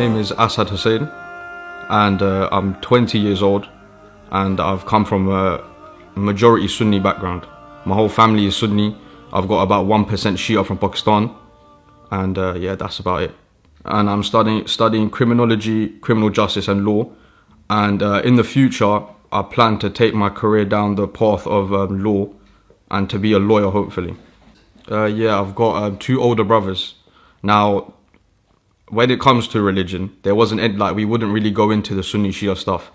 name is Asad Hussein, and I'm 20 years old, and I've come from a majority Sunni background. My whole family is Sunni. I've got about 1% Shia from Pakistan, and yeah, that's about it. And I'm studying criminology, criminal justice and law, and in the future I plan to take my career down the path of law and to be a lawyer, hopefully. Yeah, I've got 2 older brothers. Now, when it comes to religion, there wasn't any, like, we wouldn't really go into the Sunni Shia stuff.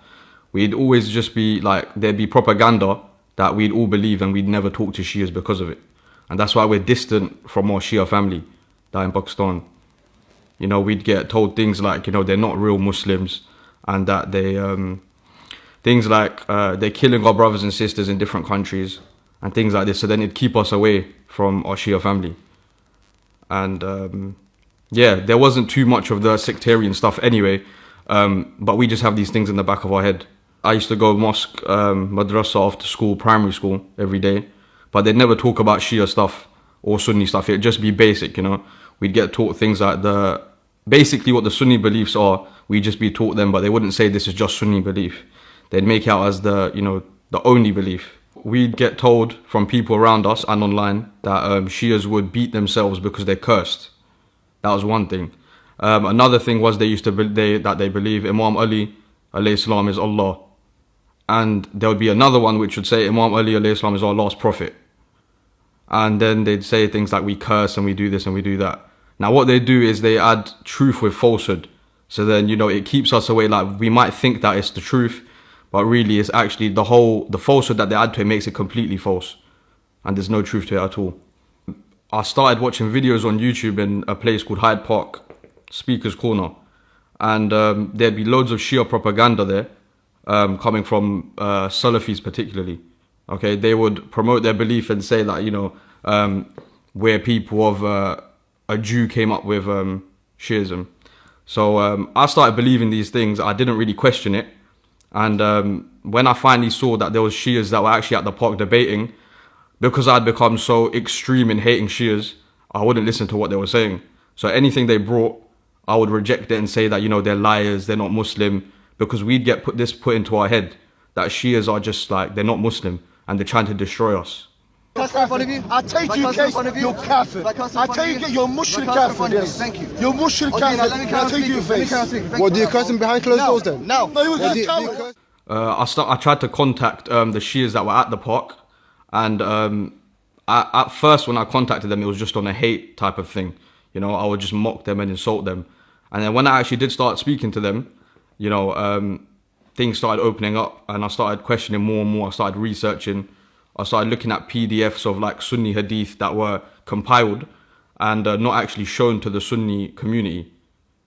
We'd always just be like, there'd be propaganda that we'd all believe, and we'd never talk to Shias because of it. And that's why we're distant from our Shia family that in Pakistan. You know, we'd get told things like, you know, they're not real Muslims, and that they, things like they're killing our brothers and sisters in different countries and things like this. So then it'd keep us away from our Shia family. And yeah, there wasn't too much of the sectarian stuff anyway, but we just have these things in the back of our head. I used to go mosque, madrasa after school, primary school, every day, but they'd never talk about Shia stuff or Sunni stuff. It'd just be basic, you know. We'd get taught things like basically what the Sunni beliefs are. We'd just be taught them, but they wouldn't say this is just Sunni belief. They'd make out as the only belief. We'd get told from people around us and online that Shias would beat themselves because they're cursed. That was one thing. Another thing was they believe Imam Ali alayhi salam is Allah. And there would be another one which would say Imam Ali alayhi salam is our last prophet. And then they'd say things like we curse and we do this and we do that. Now what they do is they add truth with falsehood. So then, you know, it keeps us away. Like, we might think that it's the truth, but really it's actually the falsehood that they add to it makes it completely false. And there's no truth to it at all. I started watching videos on YouTube in a place called Hyde Park, Speaker's Corner. And there'd be loads of Shia propaganda there, coming from Salafis particularly. Okay, they would promote their belief and say that, you know, we're people of a Jew came up with Shiism. So I started believing these things. I didn't really question it. And when I finally saw that there was Shias that were actually at the park debating, because I'd become so extreme in hating Shias, I wouldn't listen to what they were saying. So anything they brought, I would reject it and say that, you know, they're liars, they're not Muslim, because we'd get put into our head that Shias are just like, they're not Muslim and they're trying to destroy us. I take you case, you're kafir. I take it, you're mushrik kafir. Yes. Thank you. You're mushrik kafir. I take you face. What, do you curse him behind closed doors then? No. No, he was just kafir. I tried to contact the Shias that were at the park, and at first when I contacted them, it was just on a hate type of thing. You know, I would just mock them and insult them. And then when I actually did start speaking to them, you know, things started opening up, and I started questioning more and more. I started researching. I started looking at PDFs of like Sunni hadith that were compiled and not actually shown to the Sunni community,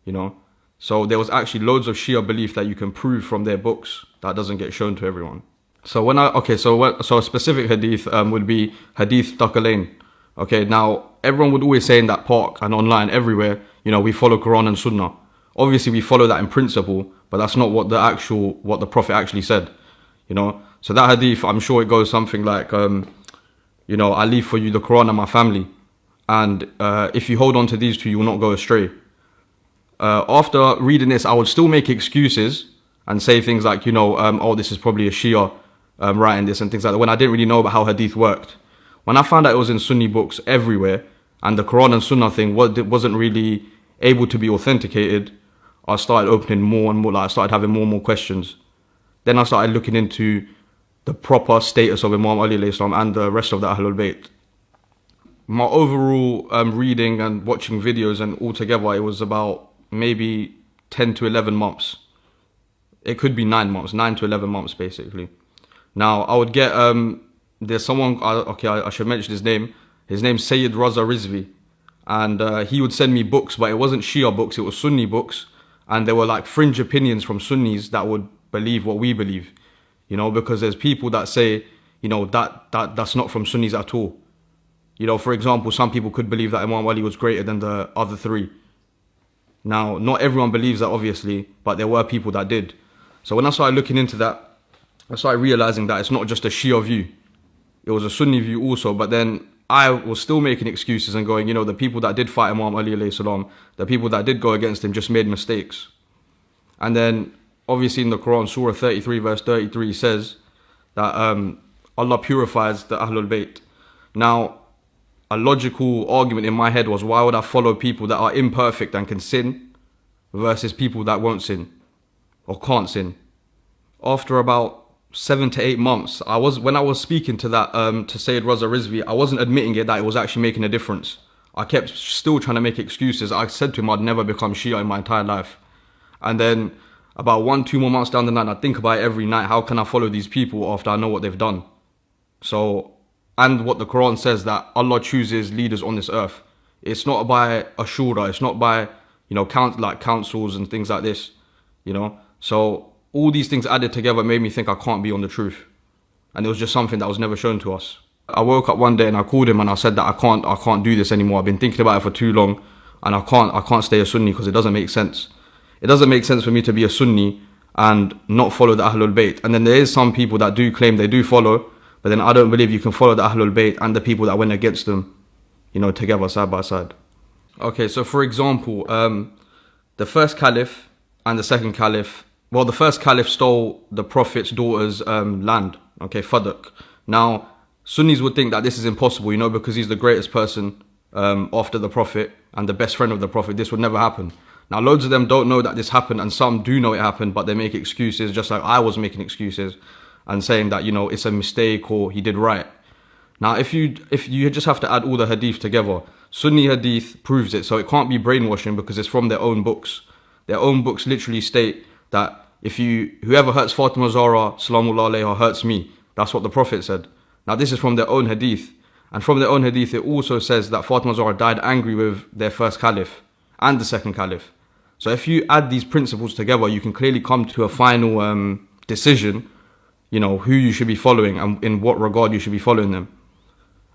you know. So there was actually loads of Shia belief that you can prove from their books that doesn't get shown to everyone. So so a specific hadith would be Hadith Thaqalain. Okay, now everyone would always say in that park and online everywhere, you know, we follow Quran and Sunnah. Obviously we follow that in principle, but that's not what the Prophet actually said, you know. So that hadith, I'm sure it goes something like, you know, I leave for you the Quran and my family, and if you hold on to these two, you will not go astray. After reading this, I would still make excuses and say things like, you know, oh, this is probably a Shia writing this and things like that, when I didn't really know about how hadith worked. When I found out it was in Sunni books everywhere, and the Quran and Sunnah thing wasn't really able to be authenticated, I started opening more and more, like I started having more and more questions. Then I started looking into the proper status of Imam Ali alayhi salam and the rest of the Ahlul Bayt. My overall reading and watching videos and altogether, it was about maybe 10 to 11 months. It could be 9 months, 9 to 11 months basically. Now I would get, there's someone, I should mention his name. His name's Sayyid Raza Rizvi. And he would send me books, but it wasn't Shia books, it was Sunni books. And there were like fringe opinions from Sunnis that would believe what we believe. You know, because there's people that say, you know, that's not from Sunnis at all. You know, for example, some people could believe that Imam Ali was greater than the other 3. Now, not everyone believes that, obviously, but there were people that did. So when I started looking into that, I started realizing that it's not just a Shia view. It was a Sunni view also, but then I was still making excuses and going, you know, the people that did fight Imam Ali alayhi salam, the people that did go against him just made mistakes. And then obviously in the Quran, Surah 33 verse 33 says that Allah purifies the Ahlul Bayt. Now, a logical argument in my head was, why would I follow people that are imperfect and can sin versus people that won't sin or can't sin? After about 7 to 8 months, when I was speaking to that to Sayyid Raza Rizvi, I wasn't admitting it that it was actually making a difference. I kept still trying to make excuses. I said to him I'd never become Shia in my entire life. And then about 1-2 more months down the line, I think about it every night. How can I follow these people after I know what they've done? So, and what the Quran says, that Allah chooses leaders on this earth. It's not by a shura. It's not by, councils and things like this, So all these things added together made me think I can't be on the truth. And it was just something that was never shown to us. I woke up one day and I called him and I said that I can't do this anymore. I've been thinking about it for too long and I can't stay a Sunni because it doesn't make sense. It doesn't make sense for me to be a Sunni and not follow the Ahlul Bayt. And then there is some people that do claim they do follow, but then I don't believe you can follow the Ahlul Bayt and the people that went against them, together side by side. Okay, so for example, the first caliph and the second caliph, the first caliph stole the Prophet's daughter's land, Fadak. Now, Sunnis would think that this is impossible, because he's the greatest person after the Prophet and the best friend of the Prophet. This would never happen. Now, loads of them don't know that this happened, and some do know it happened, but they make excuses, just like I was making excuses and saying that, it's a mistake or he did right. Now, if you just have to add all the hadith together, Sunni hadith proves it, so it can't be brainwashing because it's from their own books. Their own books literally state that whoever hurts Fatima Zahra, Salamullah alayha, hurts me. That's what the Prophet said. Now, this is from their own hadith. And from their own hadith, it also says that Fatima Zahra died angry with their first caliph and the second caliph. So if you add these principles together, you can clearly come to a final decision, who you should be following and in what regard you should be following them.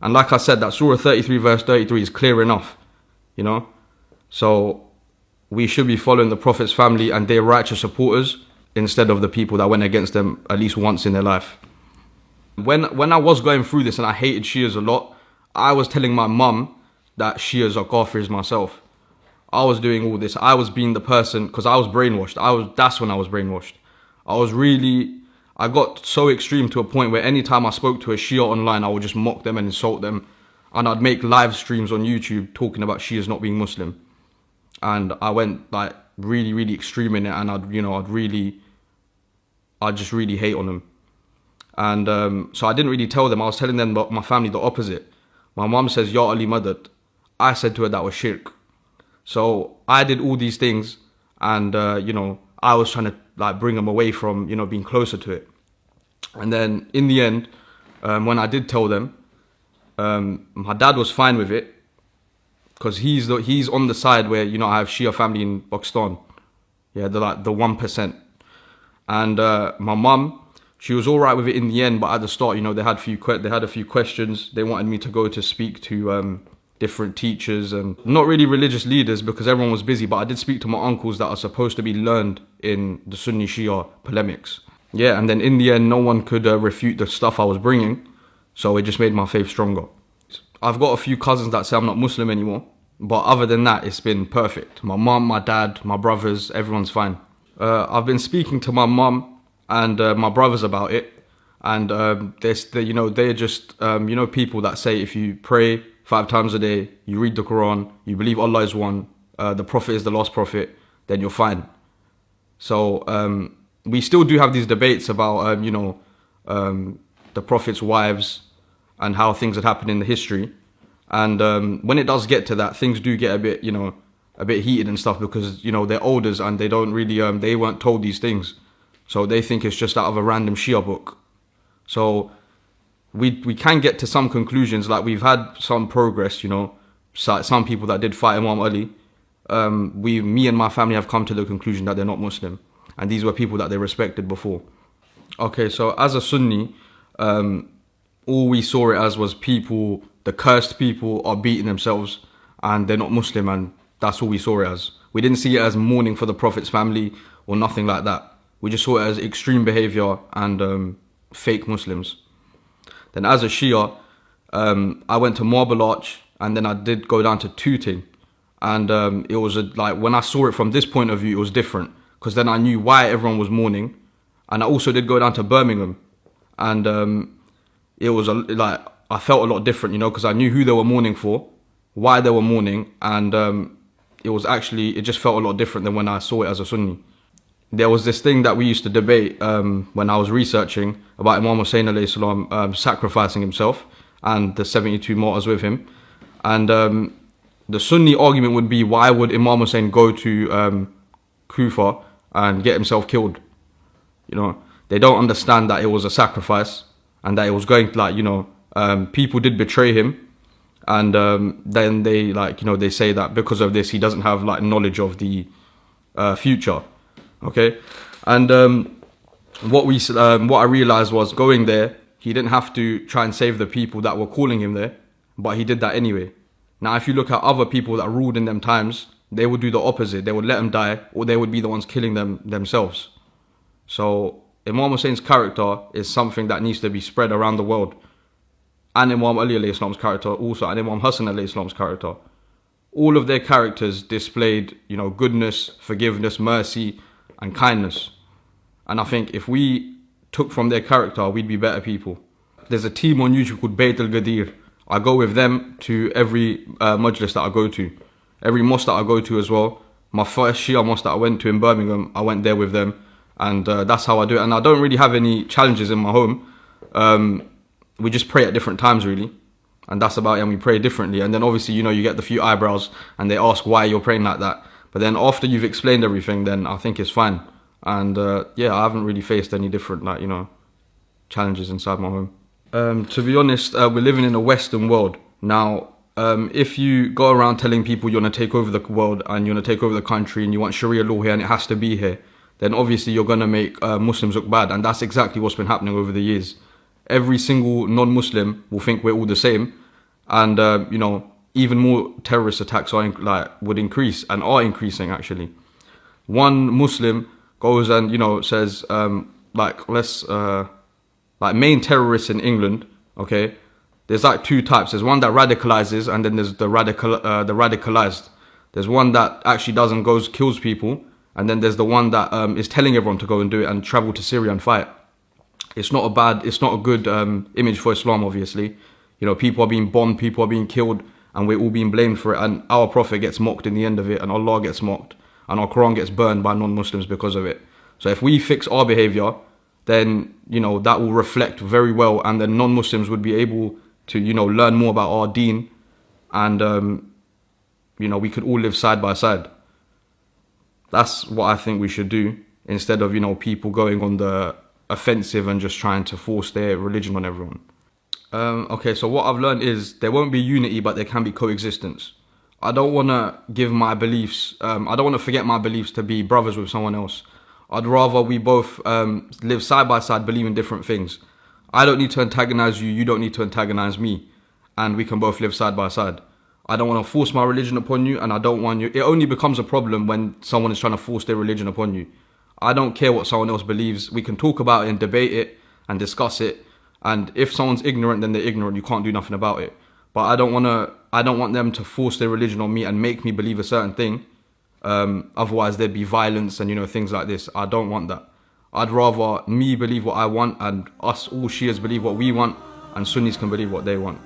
And like I said, that Surah 33 verse 33 is clear enough, So we should be following the Prophet's family and their righteous supporters instead of the people that went against them at least once in their life. When I was going through this and I hated Shias a lot, I was telling my mum that Shias are Kafirs myself. I was doing all this. I was being the person, because I was brainwashed. That's when I was brainwashed. I got so extreme to a point where anytime I spoke to a Shia online, I would just mock them and insult them. And I'd make live streams on YouTube talking about Shias not being Muslim. And I went really, really extreme in it. And I'd just really hate on them. And so I didn't really tell them. I was telling them, my family, the opposite. My mum says, Ya Ali Madad. I said to her that was shirk. So I did all these things and, I was trying to bring them away from, being closer to it. And then in the end, when I did tell them, my dad was fine with it because he's on the side where, I have Shia family in Pakistan. Yeah, they're the 1%. And my mum, she was all right with it in the end, but at the start, they had a few questions. They wanted me to go to speak to different teachers and not really religious leaders because everyone was busy, but I did speak to my uncles that are supposed to be learned in the Sunni Shia polemics. Yeah, and then in the end, no one could refute the stuff I was bringing, so it just made my faith stronger. I've got a few cousins that say I'm not Muslim anymore, but other than that, it's been perfect. My mum, my dad, my brothers, everyone's fine. I've been speaking to my mum and my brothers about it, and they're just people that say if you pray 5 times a day, you read the Quran, you believe Allah is one, the Prophet is the last Prophet, then you're fine. So we still do have these debates about the Prophet's wives and how things had happened in the history. And when it does get to that, things do get a bit heated and stuff because they're elders and they don't really they weren't told these things, so they think it's just out of a random Shia book. So we can get to some conclusions, like we've had some progress, some people that did fight Imam Ali. Me and my family have come to the conclusion that they're not Muslim, and these were people that they respected before. Okay, so as a Sunni, all we saw it as was people, the cursed people are beating themselves and they're not Muslim, and that's all we saw it as. We didn't see it as mourning for the Prophet's family or nothing like that. We just saw it as extreme behavior and fake Muslims. Then as a Shia, I went to Marble Arch and then I did go down to Tooting. And it was when I saw it from this point of view, it was different. because then I knew why everyone was mourning. And I also did go down to Birmingham, and it was like I felt a lot different, you know, because I knew who they were mourning for, why they were mourning, and it just felt a lot different than when I saw it as a Sunni. There was this thing that we used to debate when I was researching about Imam Hussein alayhi salam sacrificing himself and the 72 martyrs with him. And the Sunni argument would be, why would Imam Hussein go to Kufa and get himself killed? You know, they don't understand that it was a sacrifice and that it was going to, like, you know, people did betray him. And then they, like, you know, they say that because of this, he doesn't have, like, knowledge of the future. Okay. And what I realized was, going there, he didn't have to try and save the people that were calling him there, but he did that anyway. Now, if you look at other people that ruled in them times, they would do the opposite. They would let them die, or they would be the ones killing them themselves. So Imam Hussein's character is something that needs to be spread around the world. And Imam Ali alayhi salam's character also, and Imam Hassan alayhi salam's character. All of their characters displayed, you know, goodness, forgiveness, mercy, and kindness. And I think if we took from their character, we'd be better people. There's a team on YouTube called Bayt al-Ghadir. I go with them to every majlis that I go to. Every mosque that I go to as well. My first Shia mosque that I went to in Birmingham, I went there with them. And that's how I do it. And I don't really have any challenges in my home. We just pray at different times, really. And that's about it. And we pray differently. And then obviously, you know, you get the few eyebrows and they ask why you're praying like that. But then after you've explained everything, then I think it's fine. And yeah, I haven't really faced any different, like, you know, challenges inside my home. To be honest, we're living in a Western world. Now, if you go around telling people you want to take over the world and you want to take over the country and you want Sharia law here and it has to be here, then obviously you're going to make Muslims look bad. And that's exactly what's been happening over the years. Every single non-Muslim will think we're all the same. And, you know, even more terrorist attacks would increase and are increasing, actually. One Muslim goes and, you know, says, main terrorists in England, okay, there's like two types. There's one that radicalizes, and then there's the radicalized. There's one that actually kills people, and then there's the one that is telling everyone to go and do it and travel to Syria and fight. It's not a good image for Islam, obviously. You know, people are being bombed, people are being killed, and we're all being blamed for it. And our Prophet gets mocked in the end of it, and Allah gets mocked, and our Quran gets burned by non-Muslims because of it. So if we fix our behavior, then, you know, that will reflect very well, and then non-Muslims would be able to, you know, learn more about our deen, and, you know, we could all live side by side. That's what I think we should do, instead of, you know, people going on the offensive and just trying to force their religion on everyone. Okay, so what I've learned is there won't be unity, but there can be coexistence. I don't want to give my beliefs, I don't want to forget my beliefs to be brothers with someone else. I'd rather we both live side by side, believe in different things. I don't need to antagonize you, you don't need to antagonize me, and we can both live side by side. I don't want to force my religion upon you, and I don't want you. It only becomes a problem when someone is trying to force their religion upon you. I don't care what someone else believes. We can talk about it and debate it and discuss it. And if someone's ignorant, then they're ignorant. You can't do nothing about it. But I don't want them to force their religion on me and make me believe a certain thing. Otherwise, there'd be violence and, you know, things like this. I don't want that. I'd rather me believe what I want and us all Shias believe what we want, and Sunnis can believe what they want.